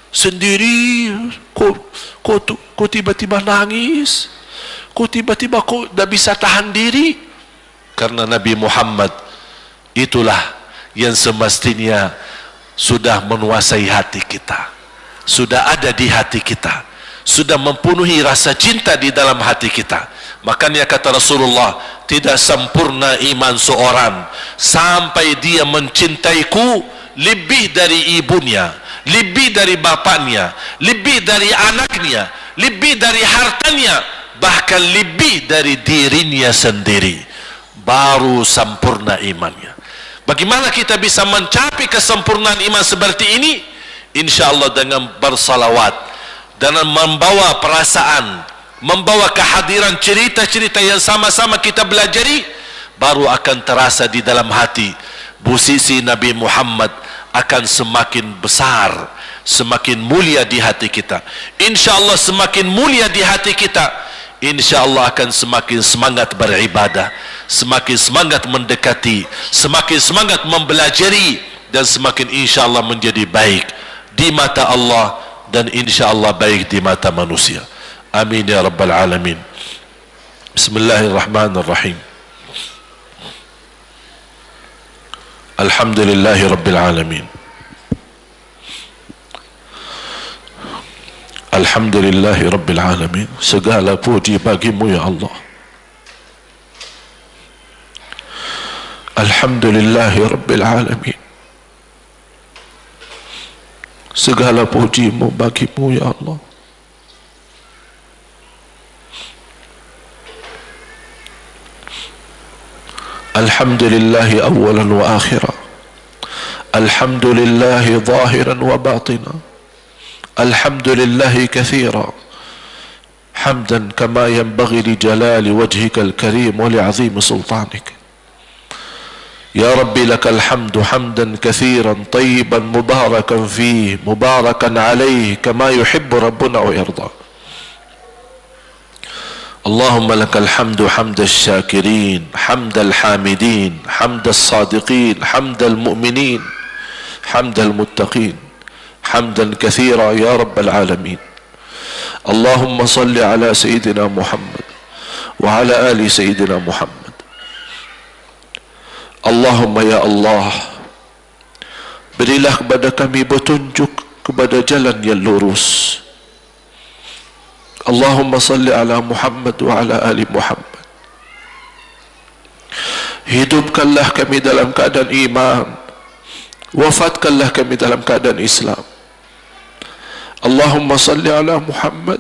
Sendiri, kok tiba-tiba nangis? Kok tiba-tiba kok tidak bisa tahan diri? Karena Nabi Muhammad itulah yang semestinya sudah menguasai hati kita, sudah ada di hati kita, sudah mempenuhi rasa cinta di dalam hati kita. Makanya kata Rasulullah, tidak sempurna iman seorang sampai dia mencintaiku lebih dari ibunya, lebih dari bapaknya, lebih dari anaknya, lebih dari hartanya, bahkan lebih dari dirinya sendiri. Baru sempurna imannya. Bagaimana kita bisa mencapai kesempurnaan iman seperti ini? InsyaAllah dengan bersalawat, dengan membawa perasaan, membawa kehadiran cerita-cerita yang sama-sama kita belajari, baru akan terasa di dalam hati posisi Nabi Muhammad akan semakin besar, semakin mulia di hati kita. InsyaAllah semakin mulia di hati kita, InsyaAllah akan semakin semangat beribadah, semakin semangat mendekati, semakin semangat mempelajari, dan semakin InsyaAllah menjadi baik di mata Allah dan InsyaAllah baik di mata manusia. Amin ya rabbal alamin. Bismillahirrahmanirrahim. Alhamdulillahi rabbil alamin. Alhamdulillahi rabbil alamin. Segala puji bagimu ya Allah. Alhamdulillahi rabbil alamin. Segala pujimu bagimu ya Allah. Alhamdulillahi awalan wa akhira. Alhamdulillahi zahiran wa batina. Alhamdulillahi kathira. Hamdan kama yanbaghi li jalali wajhika al-karim wa li'azim sultanik. Ya Rabbi lakal hamdu hamdan kathiran tayyiban mubarakan fih mubarakan alaih kama yuhibbu rabbuna wa yarda. اللهم لك الحمد حمد الشاكرين حمد الحامدين حمد الصادقين حمد المؤمنين حمد المتقين حمدا كثيرا يا رب العالمين. اللهم صل على سيدنا محمد وعلى آل سيدنا محمد. اللهم يا الله, berilah kepada kami petunjuk kepada jalan yang lurus. Allahumma salli ala Muhammad wa ala ali Muhammad. Hidupkanlah kami dalam keadaan iman, wafatkanlah kami dalam keadaan Islam. Allahumma salli ala Muhammad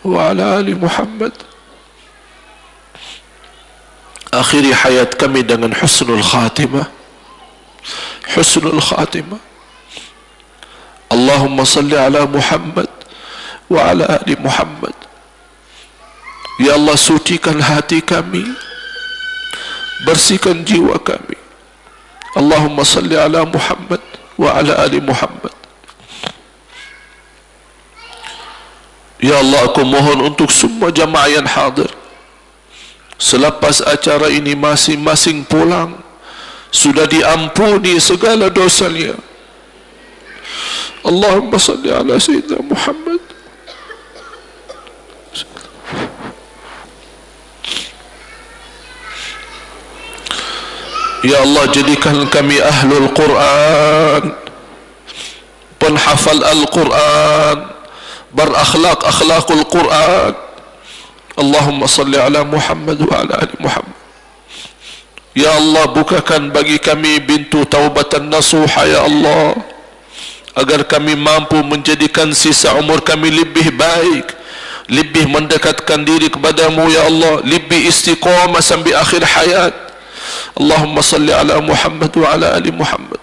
wa ala ali Muhammad. Akhiri hayat kami dengan husnul khatimah husnul khatimah. Allahumma salli ala Muhammad wa ala ali Muhammad. Ya Allah, sucikan hati kami, bersihkan jiwa kami. Allahumma salli ala Muhammad wa ala ali Muhammad. Ya Allah, aku mohon untuk semua jamaah yang hadir, selepas acara ini masing-masing pulang sudah diampuni segala dosanya. Allahumma salli ala Sayyidina Muhammad. Ya Allah, jadikan kami ahlul Quran, penghafal Al-Quran, berakhlak akhlakul Quran. Allahumma salli ala Muhammad wa ala ali Muhammad. Ya Allah, bukakan bagi kami pintu taubatan nasuha ya Allah, agar kami mampu menjadikan sisa umur kami lebih baik, lebih mendekatkan diri kepadamu ya Allah, lebih istiqamah sampai akhir hayat. Allahumma salli ala Muhammad wa ala ali Muhammad.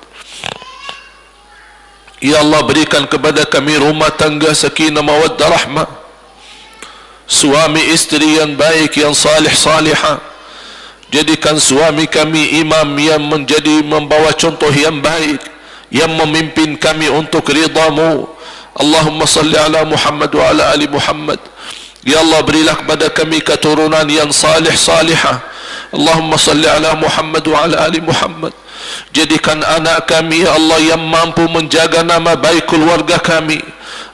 Ya Allah, berikan kepada kami rumah tangga sakinah mawaddah rahmah, suami istri yang baik, yang salih salihah. Jadikan suami kami imam yang membawa contoh yang baik, yang memimpin kami untuk ridhamu. Allahumma salli ala Muhammad wa ala ali Muhammad. Ya Allah, berilah kepada kami keturunan yang salih salihah. Allahumma salli ala Muhammad wa ala ali Muhammad. Jadikan anak kami ya Allah yang mampu menjaga nama baik keluarga kami.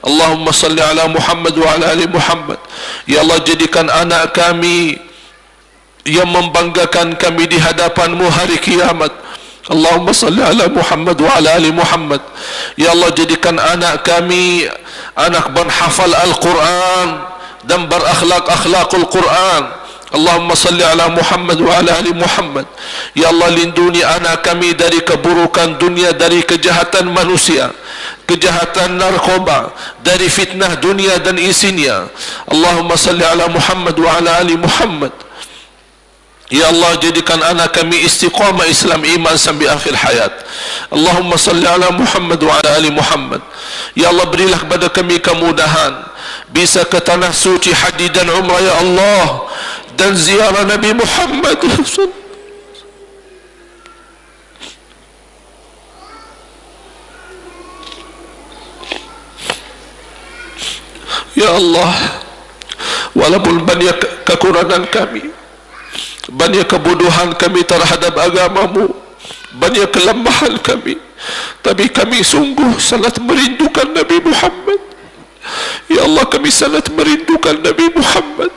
Allahumma salli ala Muhammad wa ala ali Muhammad. Ya Allah, jadikan anak kami yang membanggakan kami di hadapan-Mu hari kiamat. Allahumma salli ala Muhammad wa ala ali Muhammad. Ya Allah, jadikan anak kami anak berhafal Al-Quran dan berakhlak akhlakul Quran. Allahumma salli ala Muhammad wa ala ali Muhammad. Ya Allah, lindungi anak kami dari keburukan dunia, dari kejahatan manusia, kejahatan narkoba, dari fitnah dunia dan isinya. Allahumma salli ala Muhammad wa ala ali Muhammad. Ya Allah, jadikan anak kami istiqamah Islam iman sampai akhir hayat. Allahumma salli ala Muhammad wa ala ali Muhammad. Ya Allah, berilah kepada kami kemudahan bisa ke tanah suci haji dan umrah ya Allah, dan ziarah Nabi Muhammad. Ya Allah, walaupun banyak kekurangan kami, banyak kebodohan kami terhadap agamamu, banyak kelemahan kami, tapi kami sungguh sangat merindukan Nabi Muhammad. Ya Allah, kami sangat merindukan Nabi Muhammad.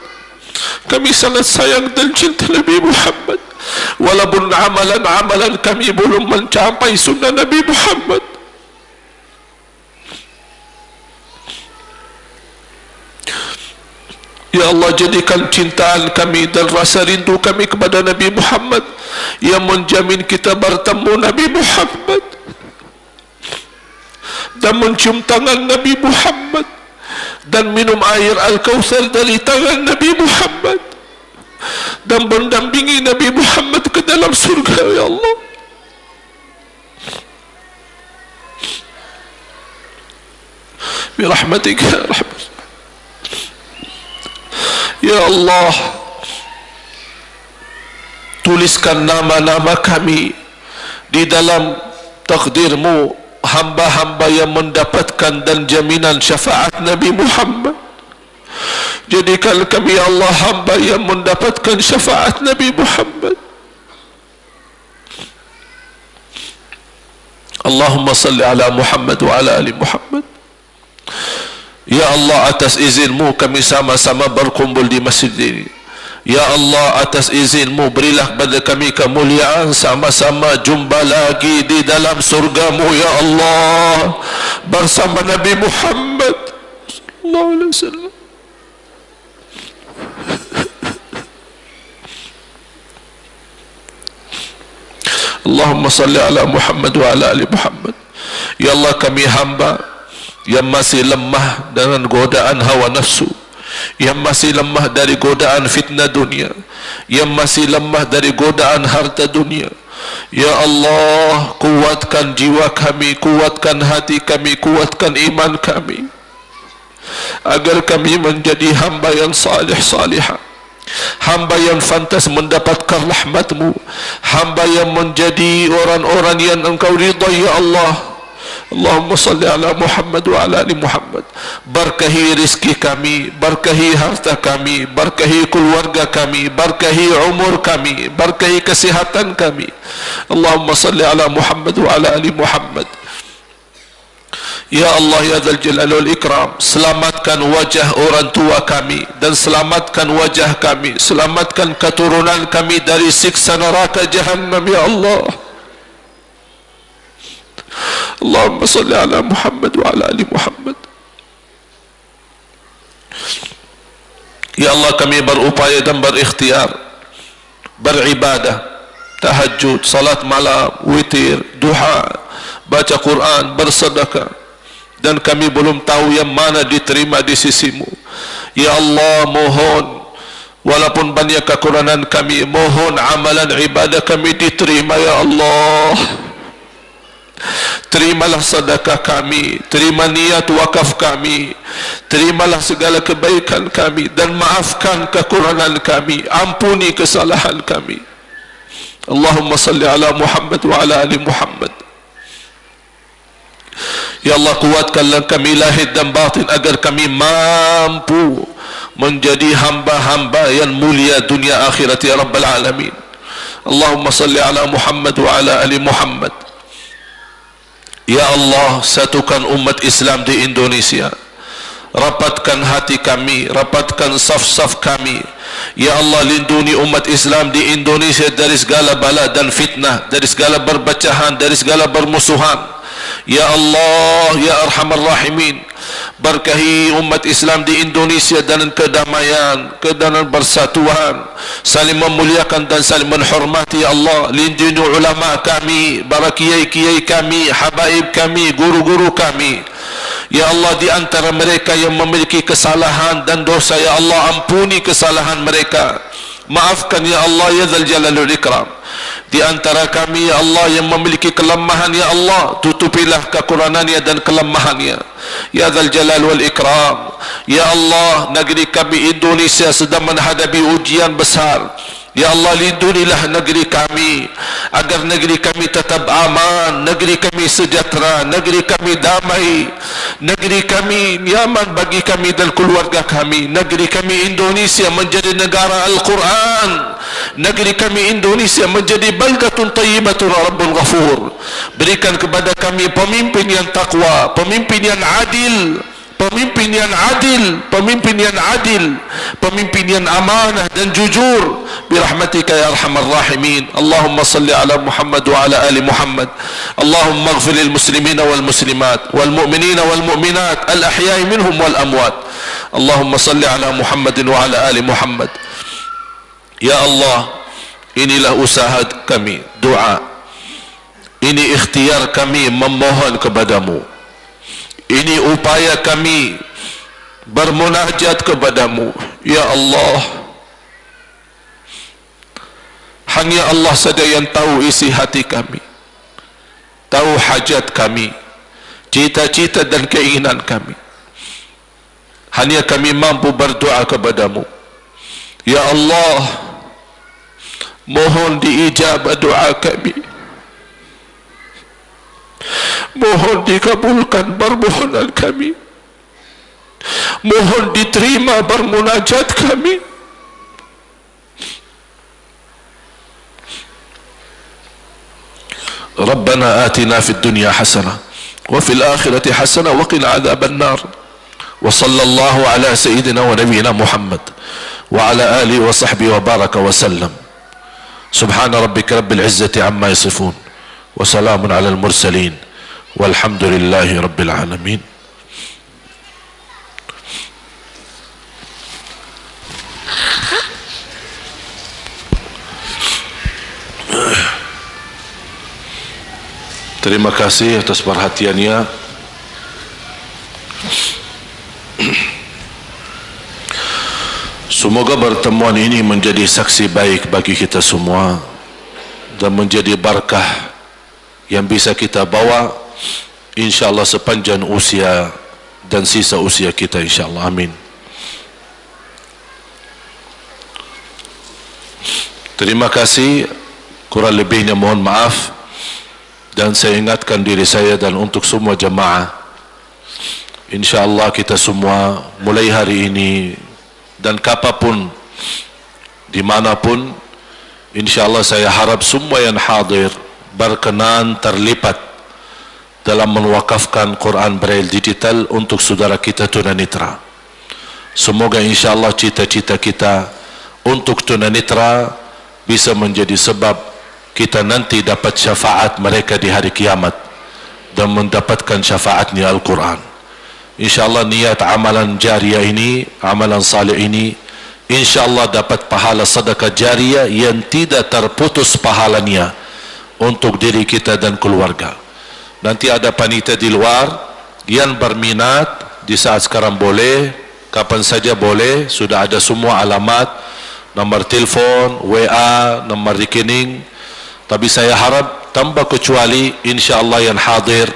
Kami sangat sayang dan cinta Nabi Muhammad. Walaupun amalan-amalan kami belum mencapai sunnah Nabi Muhammad. Ya Allah, jadikan cintaan kami dan rasa rindu kami kepada Nabi Muhammad yang menjamin kita bertemu Nabi Muhammad dan mencium tangan Nabi Muhammad dan minum air Al-Kautsar dari tangan Nabi Muhammad dan mendampingi Nabi Muhammad ke dalam surga ya Allah. Birahmatika ya Rahman. Ya Allah, tuliskan nama-nama kami di dalam takdir-Mu, hamba-hamba yang mendapatkan dan jaminan syafaat Nabi Muhammad. Jadikan kami ya Allah hamba yang mendapatkan syafaat Nabi Muhammad. Allahumma salli ala Muhammad wa ala ali Muhammad. Ya Allah, atas izin-Mu kami sama-sama berkumpul di masjid ini. Ya Allah, atas izin-Mu berilah kepada kami kemuliaan sama-sama jumpa lagi di dalam surga-Mu ya Allah bersama Nabi Muhammad sallallahu alaihi wasallam. Allahumma salli ala Muhammad wa ala ali Muhammad. Ya Allah, kami hamba yang masih lemah dengan godaan hawa nafsu, yang masih lemah dari godaan fitnah dunia, yang masih lemah dari godaan harta dunia. Ya Allah, kuatkan jiwa kami, kuatkan hati kami, kuatkan iman kami, agar kami menjadi hamba yang salih-salihah, hamba yang fantas mendapatkan rahmat-Mu, hamba yang menjadi orang-orang yang Engkau ridha ya Allah. Allahumma salli ala Muhammad wa ala ali Muhammad. Berkahi rizki kami, berkahi harta kami, berkahi keluarga kami, berkahi umur kami, berkahi kesihatan kami. Allahumma salli ala Muhammad wa ala ali Muhammad. Ya Allah, ya Dzal Jalali wal Ikram, selamatkan wajah orang tua kami dan selamatkan wajah kami, selamatkan keturunan kami dari siksa neraka Jahannam ya Allah. Allahumma salli ala Muhammad wa ala ali Muhammad. Ya Allah, kami berupaya dan berikhtiar beribadah, tahajud, salat malam, witir, duha, baca Quran, bersedekah, dan kami belum tahu yang mana diterima di sisi-Mu. Ya Allah, mohon walaupun banyak kekurangan kami, mohon amalan ibadah kami diterima ya Allah. Terimalah sedekah kami, terima niat wakaf kami, terimalah segala kebaikan kami, dan maafkan kekurangan kami, ampuni kesalahan kami. Allahumma salli ala Muhammad wa ala ali Muhammad. Ya Allah, kuatkanlah kami lahir dan batin agar kami mampu menjadi hamba-hamba yang mulia dunia akhirat ya Rabbal Alamin. Allahumma salli ala Muhammad wa ala ali Muhammad. Ya Allah, satukan umat Islam di Indonesia, rapatkan hati kami, rapatkan saf-saf kami. Ya Allah, lindungi umat Islam di Indonesia dari segala bala dan fitnah, dari segala perpecahan, dari segala permusuhan. Ya Allah, ya Arhamar Rahimin, berkahi umat Islam di Indonesia dengan kedamaian, kedanan bersatuan, saling memuliakan dan saling menghormati. Ya Allah, lindungi ulama kami, para kiai-kiai kami, habaib kami, guru-guru kami. Ya Allah, di antara mereka yang memiliki kesalahan dan dosa, ya Allah, ampuni kesalahan mereka, maafkan ya Allah, ya Dzal Jalali wal Ikram. Di antara kami ya Allah yang memiliki kelemahan, ya Allah, tutupilah kekurangannya dan kelemahannya ya Dzal Jalali wal Ikram. Ya Allah, negeri kami Indonesia sedang menghadapi ujian besar. Ya Allah, lindungilah negeri kami agar negeri kami tetap aman, negeri kami sejahtera, negeri kami damai, negeri kami nyaman bagi kami dan keluarga kami. Negeri kami Indonesia menjadi negara Al-Quran, negeri kami Indonesia menjadi baldatun tayyibatun rabbun ghafur. Berikan kepada kami pemimpin yang takwa, pemimpin yang adil, pemimpin yang adil, pemimpin yang adil, pemimpin yang amanah dan jujur, birahmatika ya arhamar rahimin. Allahumma salli ala Muhammad wa ala ali Muhammad. Allahumma ighfir lil muslimina wal muslimat wal mu'minina wal mu'minat al ahya'i minhum wal amwat. Allahumma salli ala Muhammad wa ala ali Muhammad. Ya Allah, inilah usaha kami, doa ini, ikhtiar kami memohon kepadamu. Ini upaya kami bermunajat kepadamu ya Allah. Hanya Allah saja yang tahu isi hati kami, tahu hajat kami, cita-cita dan keinginan kami. Hanya kami mampu berdoa kepadamu ya Allah. Mohon diijabah doa kami, mohon dikabulkan permohonan kami, mohon diterima bermunajat kami. Rabbana atina fid dunya hasanah wa fil akhirati hasanah wa qina adzaban nar. Wa sallallahu ala sayyidina wa nabiyyina Muhammad wa ala alihi wa sahbihi wa baraka wa sallam. Subhana rabbika rabbil izzati amma yasifun wa salamun ala al mursalin walhamdulillahi rabbil alamin. Terima kasih atas perhatiannya. Semoga pertemuan ini menjadi saksi baik bagi kita semua dan menjadi barakah yang bisa kita bawa insyaallah sepanjang usia dan sisa usia kita insyaallah. Amin. Terima kasih, kurang lebihnya mohon maaf, dan saya ingatkan diri saya dan untuk semua jemaah, insyaallah kita semua mulai hari ini dan kapanpun dimanapun, insyaallah saya harap semua yang hadir berkenan terlibat dalam mewakafkan Quran Braille digital untuk saudara kita tunanetra. Semoga insyaallah cita-cita kita untuk tunanetra bisa menjadi sebab kita nanti dapat syafaat mereka di hari kiamat dan mendapatkan syafaatnya Al-Quran. InsyaAllah niat amalan jariah ini, amalan salih ini, InsyaAllah dapat pahala sedekah jariah yang tidak terputus pahalanya untuk diri kita dan keluarga. Nanti ada panitia di luar yang berminat di saat sekarang boleh, kapan saja boleh, sudah ada semua alamat, nomor telefon, WA, nomor rekening. Tapi saya harap tanpa kecuali insyaallah yang hadir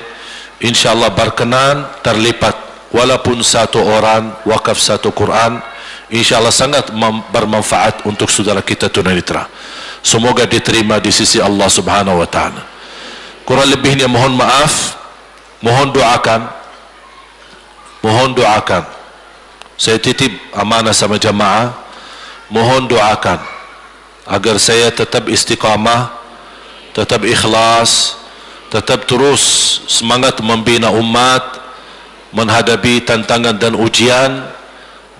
insyaallah berkenan terlibat walaupun satu orang wakaf satu Quran, insyaallah sangat bermanfaat untuk saudara kita tunanetra. Semoga diterima di sisi Allah Subhanahu wa taala. Kurang lebihnya mohon maaf, mohon doakan. Saya titip amanah sama jamaah, mohon doakan agar saya tetap istiqamah, tetap ikhlas, tetap terus semangat membina umat, menghadapi tantangan dan ujian,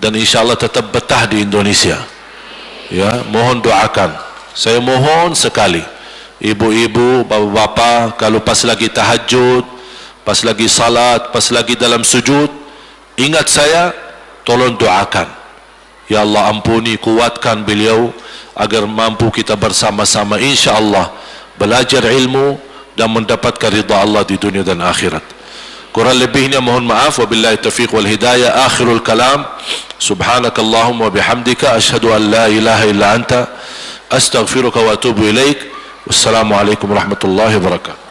dan insyaallah tetap betah di Indonesia. Ya, mohon doakan. Saya mohon sekali, ibu-ibu, bapa-bapa, kalau pas lagi tahajud, pas lagi salat, pas lagi dalam sujud, ingat saya, tolong doakan. Ya Allah, ampuni, kuatkan beliau agar mampu kita bersama-sama insyaallah belajar ilmu dan mendapatkan ridha Allah di dunia dan akhirat. Kurang lebihnya mohon maaf, wabillahi taufiq wal hidayah. Akhirul kalam, subhanakallahumma wa bihamdika asyhadu an la ilaha illa anta astaghfiruka wa atubu ilaik. Wassalamualaikum warahmatullahi wabarakatuh.